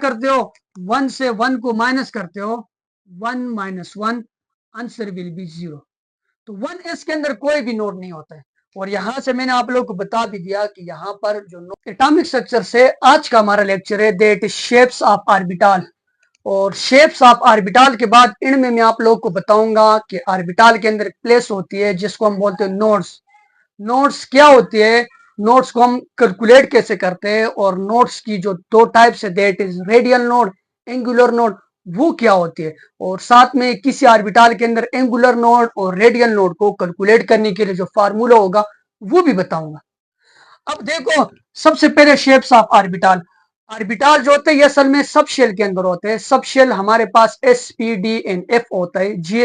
करते हो, 1 से 1 को माइनस करते हो, 1 माइनस 1, आंसर विल बी 0। तो 1s के अंदर कोई भी नोड नहीं होता है। और यहां से मैंने आप लोगों को बता भी दिया कि यहाँ पर जो एटॉमिक स्ट्रक्चर से आज का हमारा लेक्चर है that is shapes of orbital. और शेप्स ऑफ ऑर्बिटल के बाद इनमें मैं आप लोगों को बताऊंगा कि ऑर्बिटल के अंदर प्लेस होती है जिसको हम बोलते हैं नोड्स। नोड्स क्या होती है, नोड्स को हम कैलकुलेट कैसे करते हैं, और नोड्स की जो दो टाइप्स है that is radial node, angular node, वो क्या होती है। और साथ में किसी ऑर्बिटल के अंदर एंगुलर नोड और रेडियल नोड को कैलकुलेट करने के लिए जो फार्मूला होगा वो भी बताऊंगा। अब देखो, सबसे पहले शेप्स ऑफ ऑर्बिटल। ऑर्बिटल जो होते हैं ये असल में सब शेल के अंदर होते हैं। सब शेल हमारे पास एस पी डी एन एफ होता है, जी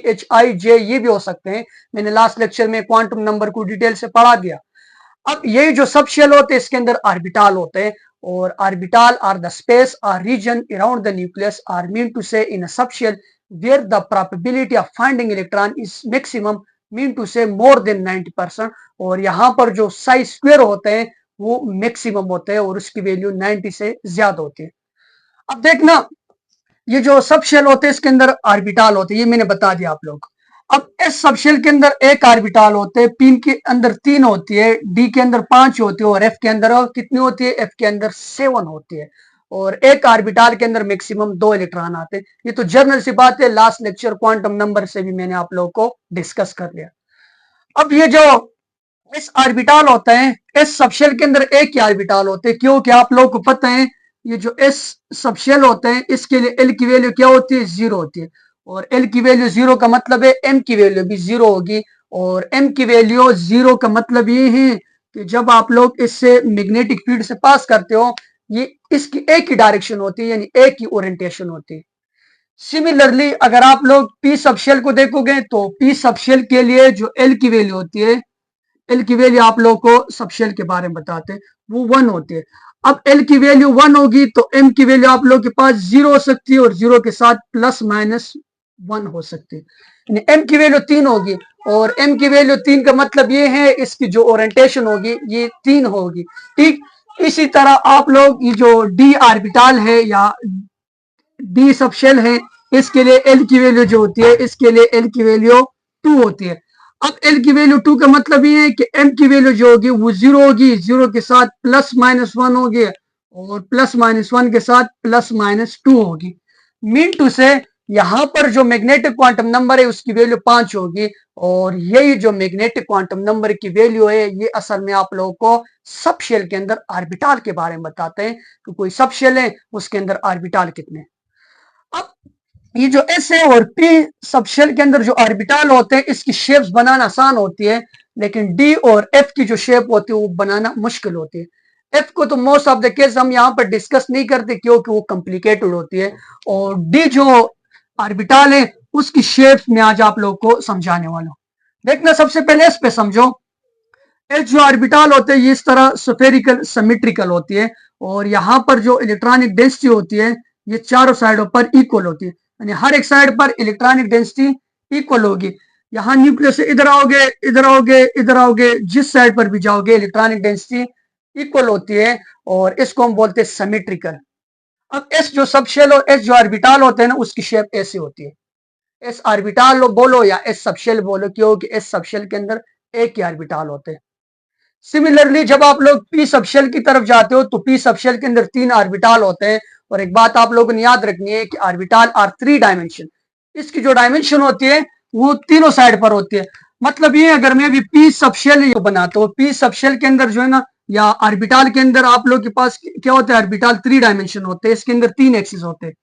एच आई जे ये भी हो सकते हैं। मैंने लास्ट लेक्चर में क्वांटम नंबर को डिटेल से पढ़ा दिया। अब ये जो सब शेल होते हैं इसके अंदर ऑर्बिटल होते हैं, और ऑर्बिटल आर द स्पेस और region around the nucleus are mean to say in a subshell where the probability of finding electron is maximum mean to say more then 90%। और यहाँ पर जो साइज स्क्वायर होते हैं वो maximum होते हैं और उसकी वैल्यू 90 से ज्यादा होती है। अब देखना, ये जो सब शेल होते हैं इसके अंदर ऑर्बिटल होते हैं, ये मैंने बता दिया आप लोग। अब इस सब शेल के अंदर एक ऑर्बिटल होते हैं, पी के अंदर 3 होती है, डी के अंदर 5 होती है, और एफ के अंदर कितनी होती है, एफ के अंदर 7 होती है। और एक ऑर्बिटल के अंदर मैक्सिमम 2 इलेक्ट्रॉन आते हैं। ये तो जर्नल सी बात है, लास्ट लेक्चर क्वांटम नंबर से भी मैंने आप लोगों को डिस्कस कर लिया। अब ये जो इस ऑर्बिटल होता है, इस सबशेल के अंदर एक ही ऑर्बिटल होते हैं, क्योंकि आप लोगों को पता है ये जो एस सबशेल होते हैं इसके लिए एल की वैल्यू क्या होती है, 0 होती है। और एल की वैल्यू 0 का मतलब है एम की वैल्यू भी 0 होगी। और एम की वैल्यू 0 का मतलब ये है कि जब आप लोग इससे मैग्नेटिक फील्ड से पास करते हो, ये इसकी एक ही डायरेक्शन होती है, यानी एक ही ओरिएंटेशन होती है। सिमिलरली अगर आप लोग पी सबशेल को देखोगे तो पी सबशेल के लिए जो एल की वैल्यू होती है, एल की वैल्यू आप लोग को सबशेल के बारे में बताते हैं, वो 1 होती है। अब एल की वैल्यू 1 होगी तो एम की वैल्यू आप लोग के पास 0 हो सकती है, और 0 के साथ प्लस माइनस 1 हो सकती है। एम की वैल्यू 3 होगी, और एम की वैल्यू 3 का मतलब ये है इसकी जो ओरिएंटेशन होगी ये 3 होगी। ठीक इसी तरह आप लोग ये जो डी ऑर्बिटल है या डी सबशेल है, इसके लिए एल की वैल्यू जो होती है, इसके लिए एल की वैल्यू 2 होती है। अब एल की वैल्यू 2 का मतलब ये है कि एम की वैल्यू जो होगी वो 0 होगी, 0 के साथ प्लस माइनस 1 होगी, और प्लस माइनस 1 के साथ प्लस माइनस 2 होगी। मीन टू से यहां पर जो मैग्नेटिक क्वांटम नंबर है उसकी वैल्यू 5 होगी। और यही जो मैग्नेटिक क्वांटम नंबर की वैल्यू है ये असल में आप लोगों को सब शेल के अंदर ऑर्बिटल के बारे में बताते हैं कि कोई सब शेल है उसके अंदर ऑर्बिटल कितने। अब ये जो एस है और पी सबशेल के अंदर जो ऑर्बिटल होते हैं इसकी शेप्स बनाना आसान होती है, लेकिन डी और एफ की जो शेप होती है वो बनाना मुश्किल होती है। एफ को तो मोस्ट ऑफ द केस हम यहाँ पर डिस्कस नहीं करते क्योंकि वो कॉम्प्लिकेटेड होती है, और डी जो ऑर्बिटल है उसकी शेप में आज आप लोग को समझाने वाला हूँ। देखना, सबसे पहले इस पे समझो। एच जो ऑर्बिटल होते हैं ये इस तरह स्फेरिकल सिमेट्रिकल होती है, और यहाँ पर जो इलेक्ट्रॉनिक डेंसिटी होती है ये चारों साइडों पर इक्वल होती है, यानी हर एक साइड पर इलेक्ट्रॉनिक डेंसिटी इक्वल होगी। यहाँ न्यूक्लियस से इधर आओगे, इधर आओगे, इधर आओगे, जिस साइड पर भी जाओगे इलेक्ट्रॉनिक डेंसिटी इक्वल होती है, और इसको हम बोलते हैं सिमेट्रिकल। अब एस जो सबशेल और एस जो ऑर्बिटल होते हैं ना उसकी शेप ऐसी होती है। एस ऑर्बिटल बोलो या एस सबशेल बोलो, क्योंकि एस सबशेल के अंदर एक ही ऑर्बिटल होते हैं। सिमिलरली जब आप लोग पी सबशेल की तरफ जाते हो तो पी सबशेल के अंदर 3 ऑर्बिटल होते हैं। और एक बात आप लोगों ने याद रखनी है कि ऑर्बिटल आर 3 डायमेंशन। इसकी जो डायमेंशन होती है वो तीनों साइड पर होती है। मतलब ये अगर मैं भी पी सबशेल बनाता हूँ, पी सबशेल के अंदर जो है ना या ऑर्बिटल के अंदर आप लोग के पास क्या होता है, ऑर्बिटल 3 डायमेंशन होते हैं, इसके अंदर 3 एक्सिस होते हैं।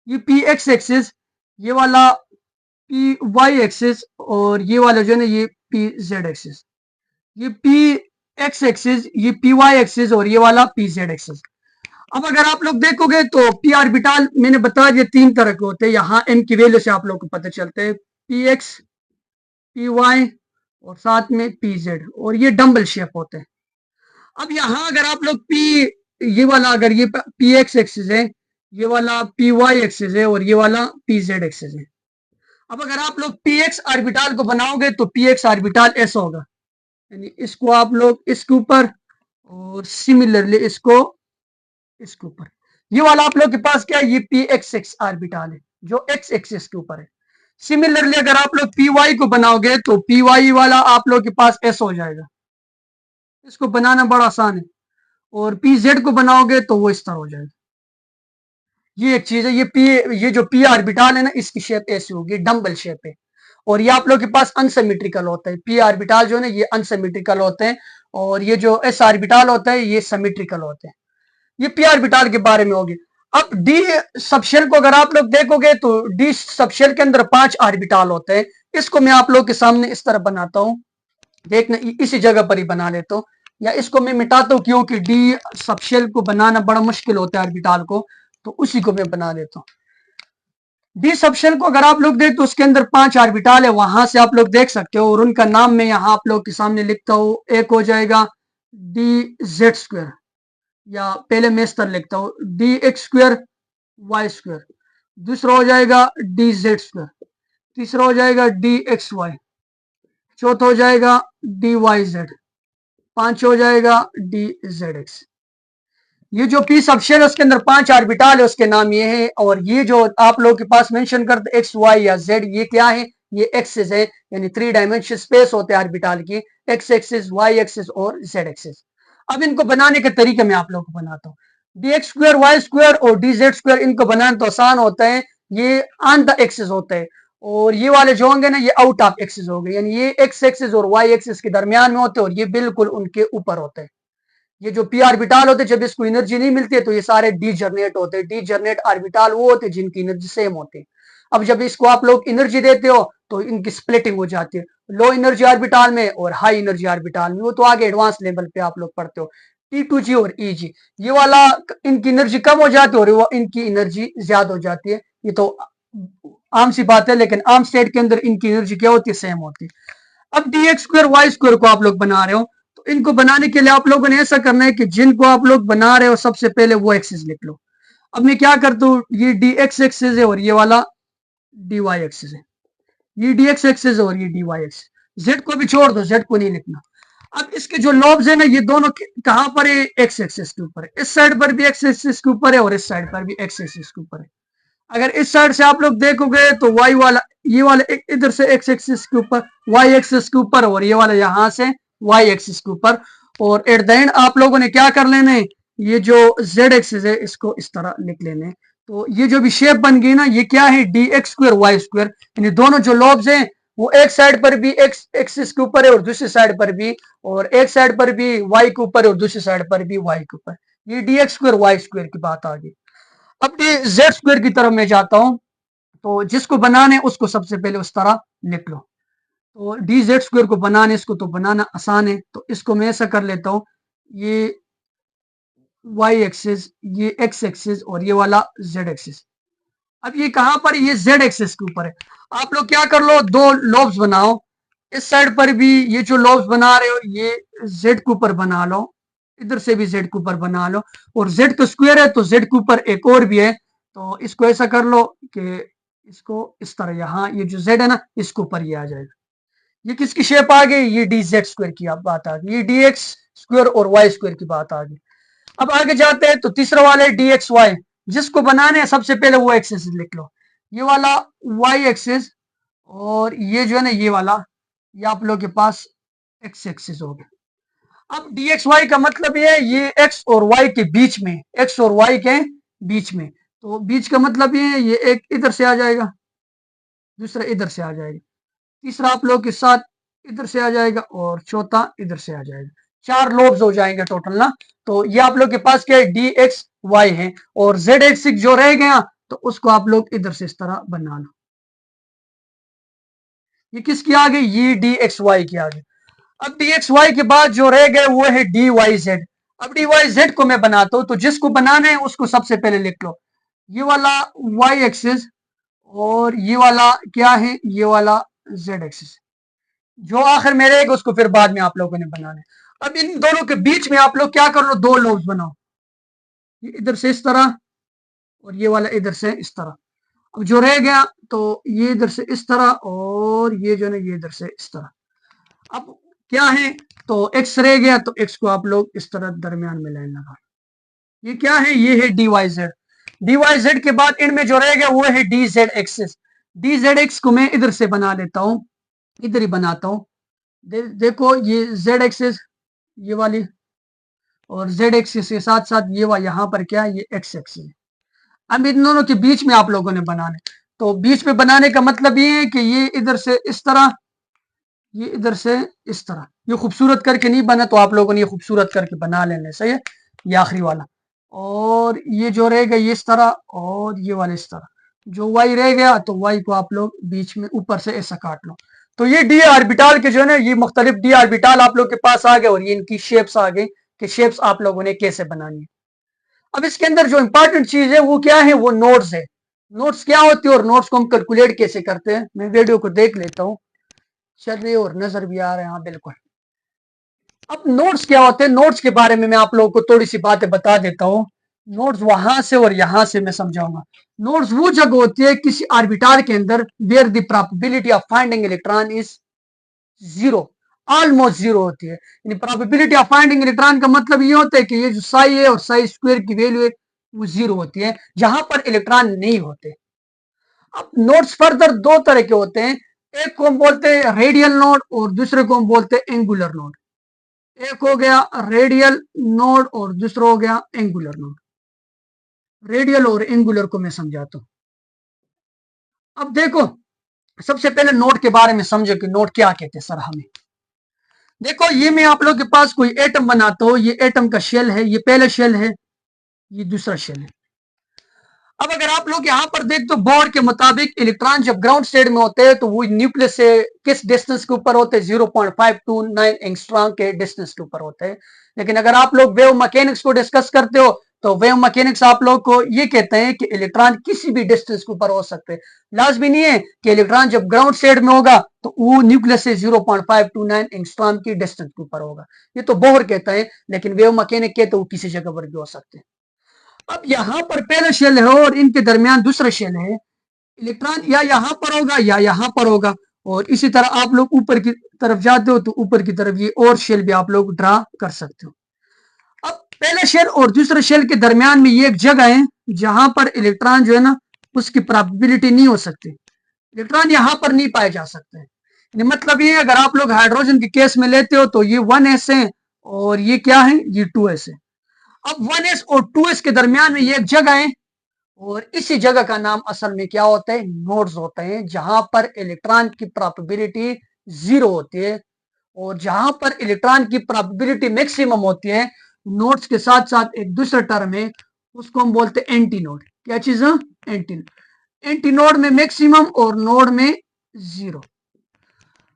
ये पी एक्स एक्सिस, ये वाला पी वाई एक्सिस, और ये वाला जो है ना ये पी जेड एक्सिस। ये पी एक्स एक्सिस, ये पी वाई एक्सिस, और ये वाला पी जेड एक्सिस। अब अगर आप लोग देखोगे तो पी ऑर्बिटल मैंने बताया ये 3 तरह के होते हैं। यहाँ एम की वैल्यू से आप लोग को पता चलते हैं, पी एक्स, पी वाई, और साथ में पी जेड, और ये डम्बल शेप होते हैं। अब यहाँ अगर आप लोग पी ये वाला अगर ये पी एक्स एक्सिस है, ये वाला पी वाई एक्सिस है, और ये वाला पी जेड एक्सिस है। अब अगर आप लोग पी एक्स ऑर्बिटल को बनाओगे तो पी एक्स ऑर्बिटल ऐसा होगा, यानी इसको आप लोग इसके ऊपर, और सिमिलरली इसको इसके ऊपर। ये वाला आप लोग के पास क्या है, ये पी एक्स एक्स ऑर्बिटल है जो एक्स एक्सिस के ऊपर है। सिमिलरली अगर आप लोग पी वाई को बनाओगे तो पी वाई वाला आप लोग के पास एस हो जाएगा, इसको बनाना बड़ा आसान है। और पी जेड को बनाओगे तो वो इस तरह हो जाएगा। ये एक चीज है, ये जो पी ऑर्बिटल है ना, इसकी शेप ऐसी होगी, डम्बल शेप है। और ये आप लोग के पास अनसिमेट्रिकल होता है, पी ऑर्बिटल जो है ना ये अनसिमेट्रिकल होते हैं, और ये जो एस ऑर्बिटल होता है ये सिमेट्रिकल होते हैं। ये पी ऑर्बिटल के बारे में होगी। अब डी सबशेल को अगर आप लोग देखोगे तो डी सबशेल के अंदर 5 ऑर्बिटल होते हैं। इसको मैं आप लोग के सामने इस तरह बनाता हूं, देखना इसी जगह पर ही बना लेता हूं, या इसको मैं मिटाता हूं क्योंकि डी सबशेल को बनाना बड़ा मुश्किल होता है ऑर्बिटल को, तो उसी को मैं बना देता हूं। डी सबशेल को अगर आप लोग देख तो उसके अंदर 5 ऑर्बिटल है, वहां से आप लोग देख सकते हो, और उनका नाम मैं यहाँ आप लोग के सामने लिखता हूं। एक हो जाएगा डी जेड स्क्वायर, या पहले मैं इस तरह लिखता हूँ D X square Y square. दूसरा हो जाएगा डी जेड स्क्वायर। तीसरा हो जाएगा डी एक्स वाई। चौथा हो जाएगा डी वाई जेड। पांच हो जाएगा डी जेड एक्स। ये जो पी सबशेल है उसके अंदर 5 ऑर्बिटल है, उसके नाम ये है। और ये जो आप लोग के पास मेंशन करते एक्स वाई या जेड, ये क्या है, ये एक्सिस है, यानी 3 डायमेंशन स्पेस होते हैं ऑर्बिटल की, एक्स एक्सिस, वाई एक्सिस और जेड एक्सिस। अब इनको बनाने के तरीके मैं आप लोग को बनाता हूँ। D X square Y square और डी जेड स्क्वायर, इनको बनाना तो आसान होता है, ये ऑन द एक्सिस होते हैं, और ये वाले जो होंगे ना ये आउट ऑफ एक्सिस हो गए, यानी ये एक्स एक्सिस और वाई एक्सिस के दरमियान में होते हैं, और ये बिल्कुल उनके ऊपर होते हैं। ये जो पी ऑर्बिटल होते हैं जब इसको एनर्जी नहीं मिलती है तो ये सारे डी जनरेट होते हैं। डी जनरेट ऑर्बिटल वो होते हैं जिनकी एनर्जी सेम होती है। अब जब इसको आप लोग एनर्जी देते हो तो इनकी स्प्लिटिंग हो जाती है, लो एनर्जी ऑर्बिटल में और हाई एनर्जी ऑर्बिटल में, वो तो आगे एडवांस लेवल पे आप लोग पढ़ते हो। T2G और EG, ये वाला इनकी एनर्जी कम हो जाती है और वो इनकी एनर्जी ज्यादा हो जाती है। ये तो आम सी बात है, लेकिन आम स्टेट के अंदर इनकी एनर्जी क्या होती है, सेम होती है। अब D X square Y square को आप लोग बना रहे हो, तो इनको बनाने के लिए आप लोगों ने ऐसा करना है कि जिनको आप लोग बना रहे हो सबसे पहले वो एक्सिस लिख लो। अब मैं क्या करता हूँ, ये डी एक्स एक्सिस है और ये वाला डी वाई एक्सिस है, ये डी एक्स एक्सिस है और ये डी वाई एक्सिस। जेड को भी छोड़ दो, जेड को नहीं लिखना। अब इसके जो लॉब्स है ना ये दोनों कहां पर है, एक्स एक्सिस के ऊपर है। इस साइड पर भी एक्स एक्सिस के ऊपर है और इस साइड पर भी एक्स एक्सिस के ऊपर है। अगर इस साइड से आप लोग देखोगे तो वाई वाला, ये वाला इधर से एक्स एक्सिस के ऊपर, वाई एक्सिस के ऊपर, और ये वाला यहां से वाई एक्सिस के ऊपर। और एट द एंड आप लोगों ने क्या कर लेने, ये जो जेड एक्सिस है इसको इस तरह लिख लेने। तो ये जो भी शेप बन गई ना, ये क्या है, D X square Y square, यानी दोनों जो लॉब्स हैं वो एक साइड पर भी एक्स एक्सिस के ऊपर है और दूसरी साइड पर भी, और एक साइड पर भी वाई के ऊपर है और दूसरी साइड पर भी वाई के ऊपर। ये D X square Y square की बात आ गई। अब जेड स्क्वायर की तरफ मैं जाता हूं, तो जिसको बनाने उसको सबसे पहले उस तरह लिख लो। तो डी जेड स्क्वायर को बनाने, इसको तो बनाना आसान है, तो इसको मैं ऐसा कर लेता हूं, ये वाई एक्सिस, ये एक्स एक्सिस और ये वाला जेड एक्सिस। अब ये कहां पर, ये जेड एक्सिस के ऊपर है। आप लोग क्या कर लो, दो लॉब्स बनाओ। इस साइड पर भी ये जो लॉब्स बना रहे हो ये जेड के ऊपर बना लो, इधर से भी जेड के ऊपर बना लो, और जेड तो स्क्वायर है तो जेड के ऊपर एक और भी है, तो इसको ऐसा कर लो कि इसको इस तरह, यहाँ ये जो जेड है ना इसके ऊपर ये आ जाएगा। ये किसकी शेप आ गई, ये डी जेड स्क्वायर की बात आ गई, ये डी एक्स स्क्वायर और वाई स्क्वायर की बात आ गई। अब आगे जाते हैं, तो तीसरा वाला है डी एक्स वाई, जिसको बनाने है सबसे पहले वो एक्सिस लिख लो, ये वाला वाई एक्सिस, और ये जो है ना ये वाला, ये आप लोग के पास एक्स एक्सिस हो गया। अब डी एक्स वाई का मतलब ये एक्स और वाई के बीच में, एक्स और वाई के बीच में, तो बीच का मतलब ये एक इधर से आ जाएगा, दूसरा इधर से आ जाएगा, तीसरा आप लोग के साथ इधर से आ जाएगा, और चौथा इधर से आ जाएगा। 4 लोब्स हो जाएंगे टोटल ना। तो ये आप लोग के पास क्या है, डी एक्स वाई है, और जेड एक्स जो रह गया तो उसको आप लोग इधर से इस तरह बना लो। ये किसकी आ गई, ये डी एक्स वाई की आ गई। अब डी एक्स वाई के बाद जो रह गए वो है डी वाई जेड। अब डी वाई जेड को मैं बनाता हूं, तो जिसको बनाना है उसको सबसे पहले लिख लो, ये वाला वाई एक्सिस, और ये वाला क्या है, ये वाला जेड एक्सिस। जो आखिर में रहेगा उसको फिर बाद में आप लोगों ने बनाना है। अब इन दोनों के बीच में आप लोग क्या कर लो, 2 लोब्स बनाओ, ये इधर से इस तरह और ये वाला इधर से इस तरह। अब जो रह गया तो ये इधर से इस तरह, और ये जो है ये इधर से इस तरह। अब क्या है, तो एक्स रह गया तो एक्स को आप लोग इस तरह दरमियान में लाइन लगा, ये क्या है, ये है dy z। dy z के बाद इनमें जो रहेगा वो है dz एक्सिस। dz एक्स को मैं इधर से बना लेता हूं, इधर ही बनाता हूं। देखो ये z एक्सिस ये वाली, और z एक्सिस के साथ साथ ये वाला यहाँ पर क्या है, ये x एक्सिस। अब इन दोनों के बीच में आप लोगों ने बनाने, तो बीच में बनाने का मतलब ये है कि ये इधर से इस तरह, ये इधर से इस तरह। ये खूबसूरत करके नहीं बना, तो आप लोगों ने ये खूबसूरत करके बना लेने, सही है। ये आखिरी वाला, और ये जो रहेगा ये इस तरह, और ये वाला इस तरह। जो वाई रह गया तो वाई को आप लोग बीच में ऊपर से ऐसा काट लो। तो ये डी ऑर्बिटल के जो है ना, ये मुख्तलिफ डी ऑर्बिटल आप लोग के पास आ गए, और ये इनकी शेप्स आ गई कि शेप्स आप लोगों ने कैसे बनानी है। अब इसके अंदर जो इंपॉर्टेंट चीज है वो क्या है, वो नोड्स है। नोड्स क्या होती है और नोड्स को हम कैलकुलेट कैसे करते हैं, मैं वीडियो को देख लेता हूँ, चल रही है और नजर भी आ रहे हैं, हाँ बिल्कुल। अब नोड्स क्या होते हैं, नोड्स के बारे में मैं आप लोगों को थोड़ी सी बातें बता देता हूँ। नोड्स वहां से और यहां से मैं समझाऊंगा। नोड्स वो जगह होती है किसी ऑर्बिटल के अंदर where the probability of finding electron is zero, almost zero होती है। यानी प्रोबेबिलिटी ऑफ फाइंडिंग इलेक्ट्रॉन का मतलब ये होता है कि ये जो साई है और साई स्क्वायर की वैल्यू है वो जीरो होती है, जहां पर इलेक्ट्रॉन नहीं होते। अब नोड्स फर्दर दो तरह के होते हैं, एक को हम बोलते हैं रेडियल नोड और दूसरे को हम बोलते हैं एंगुलर नोड। एक हो गया रेडियल नोड और दूसरा हो गया एंगुलर नोड। रेडियल और एंगुलर को मैं समझाता हूं। अब देखो, सबसे पहले नोड के बारे में समझो कि नोड क्या कहते हैं सर हमें। देखो ये मैं आप लोग के पास कोई एटम बनाता हूं, ये एटम का शेल है, ये पहला शेल है, ये दूसरा शेल है। अब अगर आप लोग यहाँ पर देख तो बोर के मुताबिक इलेक्ट्रॉन जब ग्राउंड स्टेट में होते हैं तो वो न्यूक्लियस से किस डिस्टेंस के ऊपर होते हैं, 0.529 एंगस्ट्रॉम के डिस्टेंस के ऊपर होते हैं। लेकिन अगर आप लोग वेव मैकेनिक्स को डिस्कस करते हो तो वेव मैकेनिक्स आप लोग को ये कहते हैं कि इलेक्ट्रॉन किसी भी डिस्टेंस के ऊपर हो सकते हैं। लाजमी नहीं है कि इलेक्ट्रॉन जब ग्राउंड स्टेट में होगा तो वो न्यूक्लियस से 0.529 एंगस्ट्रॉम की डिस्टेंस के ऊपर होगा, ये तो बोहर कहता है। लेकिन वेव मैकेनिक कहते वो किसी जगह पर भी हो सकते हैं। अब यहाँ पर पहला शेल है और इनके दरमियान दूसरा शेल है, इलेक्ट्रॉन या यहाँ पर होगा या यहाँ पर होगा। और इसी तरह आप लोग ऊपर की तरफ जाते हो तो ऊपर की तरफ ये और शेल भी आप लोग ड्रा कर सकते हो। अब पहले शेल और दूसरे शेल के दरमियान में ये एक जगह है जहां पर इलेक्ट्रॉन जो है ना उसकी प्रोबेबिलिटी नहीं हो सकती, इलेक्ट्रॉन यहाँ पर नहीं पाए जा सकते। मतलब ये अगर आप लोग हाइड्रोजन के केस में लेते हो तो ये 1s है और ये क्या है, ये 2s है। अब 1s और 2s के दरमियान में ये एक जगह है, और इसी जगह का नाम असल में क्या होता है, नोड्स होते हैं, जहां पर इलेक्ट्रॉन की प्रोबेबिलिटी जीरो होती है और जहां पर इलेक्ट्रॉन की प्रोबेबिलिटी मैक्सिमम होती है। नोड्स के साथ साथ एक दूसरा टर्म है, उसको हम बोलते हैं एंटी नोड। क्या चीज है, एंटी। एंटी नोड में मैक्सिमम और नोड में जीरो।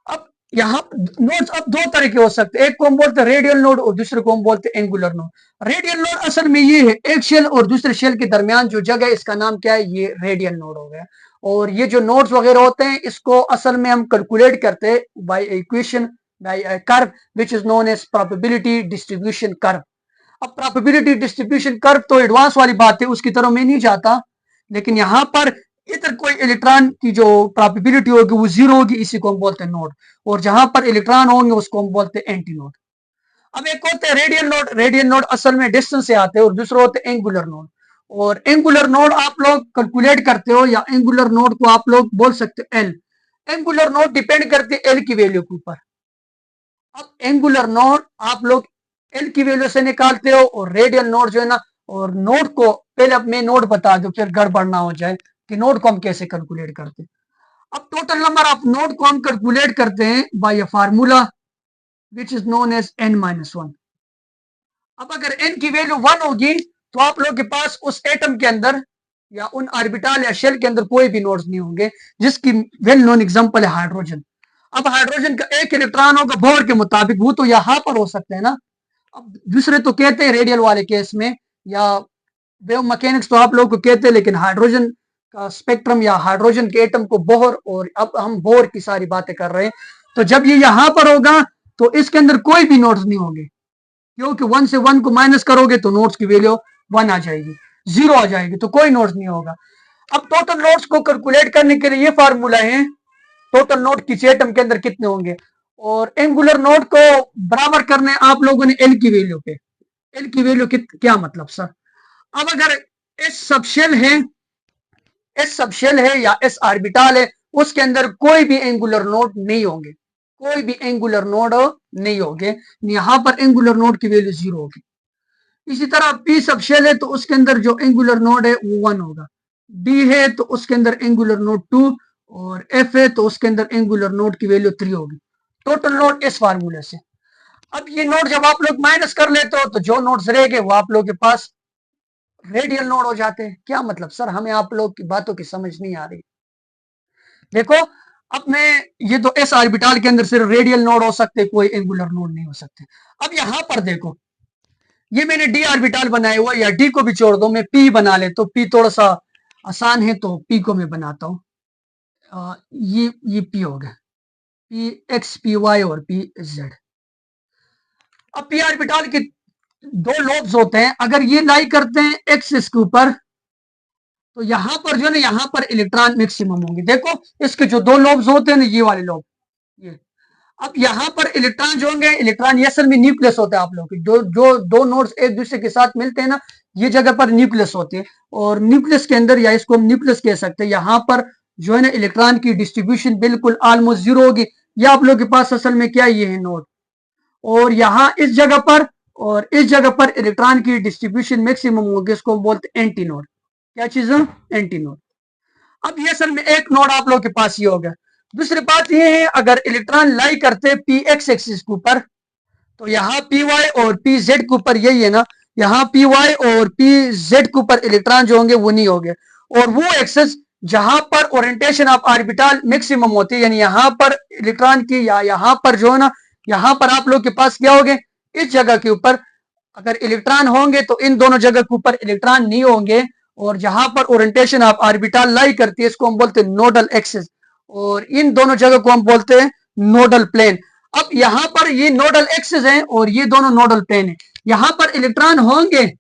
अब यहाँ नोड्स अब दो तरह के हो सकते हैं, एक को हम बोलते हैं रेडियल नोड और दूसरे को हम बोलते हैं एंगुलर नोड। रेडियल नोड असल में ये है एक शेल और दूसरे शेल के दरमियान जो जगह है इसका नाम क्या है, ये रेडियल नोड हो गया। और ये जो नोड्स वगैरह होते हैं इसको असल में हम कैलकुलेट करते हैं by equation, by curve which is known as probability distribution curve. अब प्रोबेबिलिटी डिस्ट्रीब्यूशन कर्व तो एडवांस वाली बात है, उसकी तरफ मैं नहीं जाता। लेकिन यहाँ पर इधर कोई इलेक्ट्रॉन की जो प्रोबेबिलिटी होगी वो जीरो होगी, इसी को हम बोलते हैं नोड। और जहां पर इलेक्ट्रॉन होंगे उसको हम बोलते हैं एंटी नोड। अब एक होते हैं रेडियल नोड, रेडियल नोड असल में डिस्टेंस से आते हैं, और दूसरा होते हैं एंगुलर नोड। और एंगुलर नोड आप लोग कैलकुलेट करते हो या एंगुलर नोड को आप लोग बोल सकते हो एल। एंगुलर नोड डिपेंड करती है एल की वैल्यू के ऊपर। अब एंगुलर नोड आप लोग एल की वैल्यू से निकालते हो, और रेडियल नोड जो है ना, और नोड को पहले अब मैं नोड बता दूं फिर गड़बड़ ना हो जाए कि नोड को हम कैसे कैलकुलेट करते हैं। अब टोटल नंबर ऑफ नोड को हम कैलकुलेट करते हैं by a formula which is known as n-1। अब अगर n की वैल्यू 1 होगी तो आप लोग के पास उस एटम के अंदर या उन ऑर्बिटल या शेल के अंदर कोई भी नोड्स नहीं होंगे, जिसकी वेल नोन एग्जांपल है हाइड्रोजन। अब हाइड्रोजन का एक इलेक्ट्रॉन होगा बोर के मुताबिक, वो तो यहाँ पर हो सकते हैं ना। अब दूसरे तो कहते हैं रेडियल वाले केस में, या वेव मैकेनिक्स तो आप लोग को कहते हैं, लेकिन हाइड्रोजन का स्पेक्ट्रम या हाइड्रोजन के एटम को बोहर, और अब हम बोहर की सारी बातें कर रहे हैं। तो जब ये यहां पर होगा तो इसके अंदर कोई भी नोड्स नहीं होंगे, क्योंकि 1 से 1 को माइनस करोगे तो नोड्स की वैल्यू 1 आ जाएगी, जीरो आ जाएगी, तो कोई नोड्स नहीं होगा। अब टोटल नोड्स को कैलकुलेट करने के लिए ये फार्मूला है, टोटल नोड किसी एटम के अंदर कितने होंगे, और एंगुलर नोड को बराबर करने आप लोगों ने एल की वैल्यू पे। एल की वैल्यू क्या मतलब सर, अब अगर एस सबशेल है या एस ऑर्बिटल है, उसके अंदर कोई भी एंगुलर नोड नहीं होंगे, कोई भी एंगुलर नोड नहीं होंगे, यहां पर एंगुलर नोड की वैल्यू 0 होगी। इसी तरह पी सबशेल है तो उसके अंदर जो एंगुलर नोड है वो 1 होगा, डी है तो उसके अंदर एंगुलर नोड 2, और एफ है तो उसके अंदर एंगुलर नोड की वैल्यू 3 होगी। टोटल नोड इस फार्मूले से। अब ये नोड जब आप लोग माइनस कर लेते हो तो जो नोड्स रह गए वो आप लोग के पास रेडियल नोड हो जाते हैं। क्या मतलब सर, हमें आप लोग की बातों की समझ नहीं आ रही। देखो, अब मैं ये तो एस ऑर्बिटल के अंदर सिर्फ रेडियल नोड हो सकते, कोई एंगुलर नोड नहीं हो सकते। अब यहां पर देखो, ये मैंने डी ऑर्बिटल बनाया हुआ, या डी को भी छोड़ दो, मैं पी बना ले, तो पी थोड़ा सा आसान है तो पी को मैं बनाता हूं। ये पी हो गया, पी एक्स पी वाई और पी जेड। अब पी ऑर्बिटल के दो लोब्स होते हैं, अगर ये लाई करते हैं एक्सिस के ऊपर तो यहां पर जो है ना, यहां पर इलेक्ट्रॉन मैक्सिमम होंगे। देखो, इसके जो दो लोब्स होते हैं ना, ये वाले लोब, ये। अब यहाँ पर इलेक्ट्रॉन जो होंगे, इलेक्ट्रॉन ये असल में न्यूक्लियस होता है आप लोग की, जो दो नोड्स एक दूसरे के साथ मिलते हैं ना, ये जगह पर न्यूक्लियस होते हैं। और न्यूक्लियस के अंदर, या इसको हम न्यूक्लियस कह सकते हैं, यहाँ पर जो है ना इलेक्ट्रॉन की डिस्ट्रीब्यूशन बिल्कुल ऑलमोस्ट 0 होगी। ये आप लोग के पास असल में क्या, ये है नोड, और यहाँ इस जगह पर और इस जगह पर इलेक्ट्रॉन की डिस्ट्रीब्यूशन मैक्सिमम होगी, इसको हम बोलते हैं एंटी नोड। क्या चीज है? Anti node. अब ये असल में एक नोड आप लोग के पास ये होगा। दूसरी बात ये है, अगर इलेक्ट्रॉन लाई करते पी एक्स एक्सिस के ऊपर, तो यहाँ पी वाई और पी जेड के ऊपर यही है ना, यहाँ पी वाई और पी जेड के ऊपर इलेक्ट्रॉन जो होंगे वो नहीं होंगे। और वो एक्सेस जहां पर ओरिएंटेशन ऑफ ऑर्बिटल मैक्सिमम होती है, यानी यहाँ पर इलेक्ट्रॉन की, या यहाँ पर जो है ना, यहाँ पर आप लोग के पास क्या होंगे, इस जगह के ऊपर अगर इलेक्ट्रॉन होंगे तो इन दोनों जगह के ऊपर इलेक्ट्रॉन नहीं होंगे। और जहां पर ओरिएंटेशन ऑफ ऑर्बिटल लाई करती है, इसको हम बोलते हैं नोडल एक्सिस, और इन दोनों जगह को हम बोलते हैं नोडल प्लेन। अब यहां पर ये नोडल एक्सिस है और ये दोनों नोडल प्लेन है। यहां पर इलेक्ट्रॉन होंगे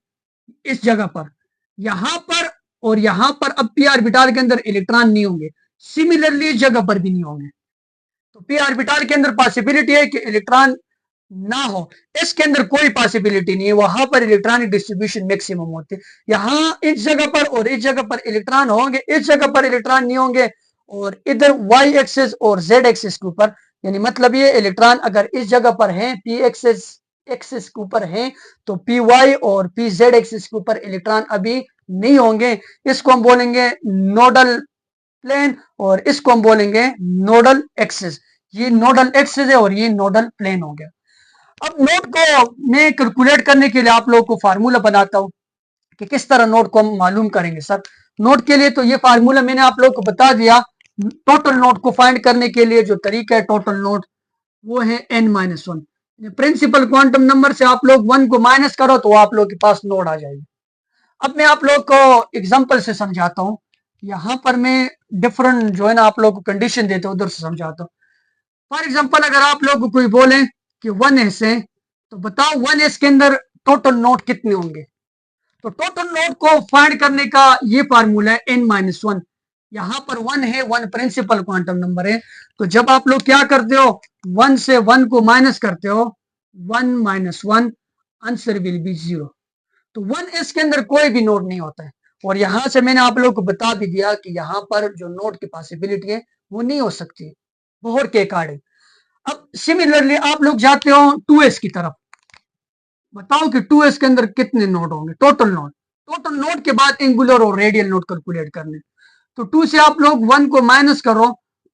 इस जगह पर, यहां पर, और यहां पर अब पी ऑर्बिटल के अंदर इलेक्ट्रॉन नहीं होंगे। सिमिलरली इस जगह पर भी नहीं होंगे। तो पी ऑर्बिटल के अंदर पॉसिबिलिटी है कि इलेक्ट्रॉन ना हो, इसके अंदर कोई पॉसिबिलिटी नहीं है। वहां पर इलेक्ट्रॉनिक डिस्ट्रीब्यूशन मैक्सिमम होती है। यहाँ इस जगह पर और इस जगह पर इलेक्ट्रॉन होंगे, इस जगह पर इलेक्ट्रॉन नहीं होंगे। और इधर वाई एक्सिस और जेड एक्सिस के ऊपर, यानी मतलब ये इलेक्ट्रॉन अगर इस जगह पर है, पी एक्सिस एक्सिस के ऊपर है, तो पी वाई और पी जेड एक्सिस के ऊपर इलेक्ट्रॉन अभी नहीं होंगे। इसको हम बोलेंगे नोडल प्लेन, और इसको हम बोलेंगे नोडल एक्सिस। ये नोडल एक्सिस है और ये नोडल प्लेन हो गया। अब नोट को मैं कैलकुलेट करने के लिए आप लोगों को फार्मूला बनाता हूं कि किस तरह नोट को हम मालूम करेंगे। सर, नोट के लिए तो ये फार्मूला मैंने आप लोगों को बता दिया। टोटल नोट को फाइंड करने के लिए जो तरीका है टोटल नोट, वो है n-1। प्रिंसिपल क्वांटम नंबर से आप लोग 1 को माइनस करो तो आप लोग के पास नोट आ जाएगी। अब मैं आप लोग को एग्जाम्पल से समझाता हूँ। यहाँ पर मैं डिफरेंट जो है ना आप लोग को कंडीशन देते उधर से समझाता हूँ। फॉर एग्जाम्पल, अगर आप लोग कोई बोले कि 1s है, तो बताओ 1s के अंदर टोटल नोट कितने होंगे। तो टोटल नोट को फाइंड करने का ये फार्मूला है n-1। यहाँ पर 1 है, 1 प्रिंसिपल क्वांटम नंबर है। तो जब आप लोग क्या करते हो, 1 से 1 को माइनस करते हो, 1 - 1, आंसर विल बी 0। तो 1s के अंदर कोई भी नोट नहीं होता है। और यहां से मैंने आप लोग को बता भी दिया कि यहाँ पर जो नोट की पॉसिबिलिटी है वो नहीं हो सकती, बोहर के अकॉर्डिंग। अब सिमिलरली आप लोग जाते हो 2s की तरफ, बताओ कि 2s के अंदर कितने नोड होंगे, टोटल नोड। टोटल नोड के बाद एंगुलर और रेडियल नोड कैलकुलेट करने। तो 2 से आप लोग 1 को माइनस करो,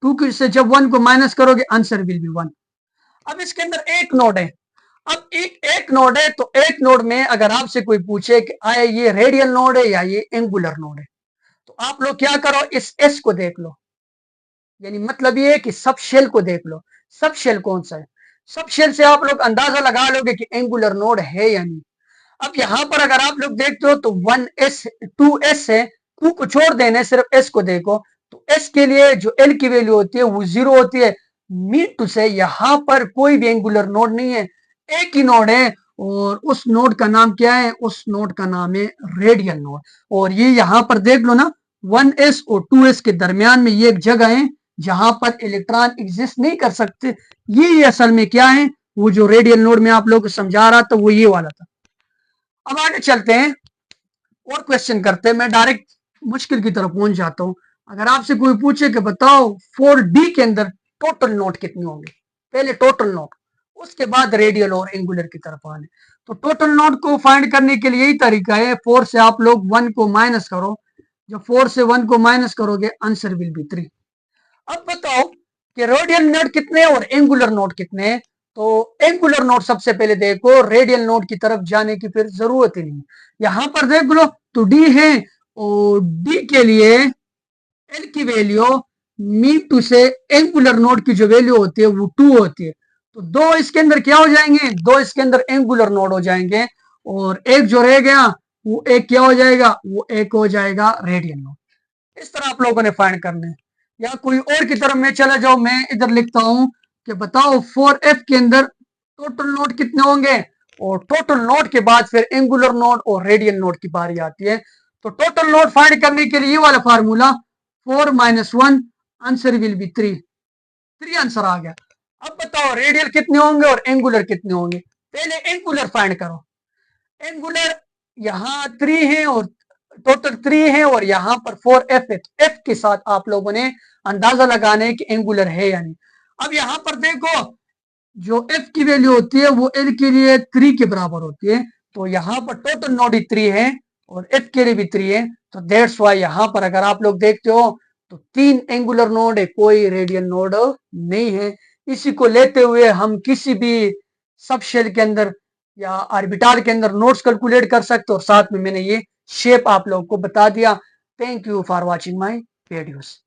2 से जब 1 को माइनस करोगे आंसर विल बी 1। अब इसके अंदर एक नोड है। अब एक नोड है, तो एक नोड में अगर आपसे कोई पूछे कि आया ये रेडियल नोड है या ये एंगुलर नोड है, तो आप लोग क्या करो, इस एस को देख लो। यानी मतलब ये है कि सब शेल को देख लो, सब शेल कौन सा है। सब शेल से आप लोग अंदाजा लगा लोगे कि एंगुलर नोड है या नहीं। अब यहां पर अगर आप लोग देखते हो तो 1s 2s है, 2 को छोड़ देने, सिर्फ s को देखो, तो s के लिए जो l की वैल्यू होती है वो 0 होती है। मीन टू से यहाँ पर कोई भी एंगुलर नोड नहीं है, एक ही नोड है। और उस नोड का नाम क्या है, उस नोड का नाम है रेडियल नोड। और ये यहाँ पर देख लो ना, 1s और 2s के दरमियान में ये एक जगह है जहां पर इलेक्ट्रॉन एग्जिस्ट नहीं कर सकते। ये असल में क्या है, वो जो रेडियल नोड में आप लोग को समझा रहा था वो ये वाला था। अब आगे चलते हैं। और क्वेश्चन करते हैं, मैं डायरेक्ट मुश्किल की तरफ पहुंच जाता हूं। अगर आपसे कोई पूछे कि बताओ 4D के अंदर टोटल नोट कितने होंगे, पहले टोटल नोट, उसके बाद रेडियल और एंगुलर की तरफ आने। तो टोटल नोट को फाइंड करने के लिए यही तरीका है, 4 से आप लोग 1 को माइनस करो, जब 4 से 1 को माइनस करोगे आंसर विल बी 3। अब बताओ कि रेडियल नोट कितने हैं और एंगुलर नोट कितने हैं। तो एंगुलर नोट सबसे पहले देखो, रेडियल नोट की तरफ जाने की फिर जरूरत ही नहीं। यहां पर देख लो तो डी है, और डी के लिए एल की वैल्यू मी टू से एंगुलर नोड की जो वैल्यू होती है वो 2 होती है। तो दो इसके अंदर क्या हो जाएंगे, दो इसके अंदर एंगुलर नोड हो जाएंगे, और एक जो रह गया वो एक क्या हो जाएगा, वो एक हो जाएगा रेडियल नोड। इस तरह आप लोगों ने फाइंड करना है। या कोई और की तरफ में चला जाओ, मैं इधर लिखता हूं कि बताओ 4F के अंदर टोटल नोड कितने होंगे, और टोटल नोड के बाद फिर एंगुलर नोड और रेडियल नोड की बारी आती है। तो टोटल नोड फाइंड करने के लिए ये वाला formula 4 - 1 answer will be 3। 3 answer आ गया। अब बताओ रेडियल कितने होंगे और एंगुलर कितने होंगे। पहले एंगुलर फाइंड करो। एंगुलर यहाँ 3 है और टोटल 3 है, और यहाँ पर 4F है। F के साथ आप लोगों ने अंदाजा लगाना है कि एंगुलर है या नहीं। अब यहाँ पर देखो जो F की वैल्यू होती है वो L के लिए 3 के बराबर होती है। तो यहाँ पर टोटल नोड ही 3 है और F के लिए भी 3 है। तो दैट्स वाई यहाँ पर अगर आप लोग देखते हो तो 3 एंगुलर नोड है, कोई रेडियल नोड नहीं है। इसी को लेते हुए हम किसी भी सब शेल के अंदर या आर्बिटाल के अंदर नोड्स कैलकुलेट कर सकते हो, और साथ में मैंने ये शेप आप लोगों को बता दिया। Thank you for watching my videos.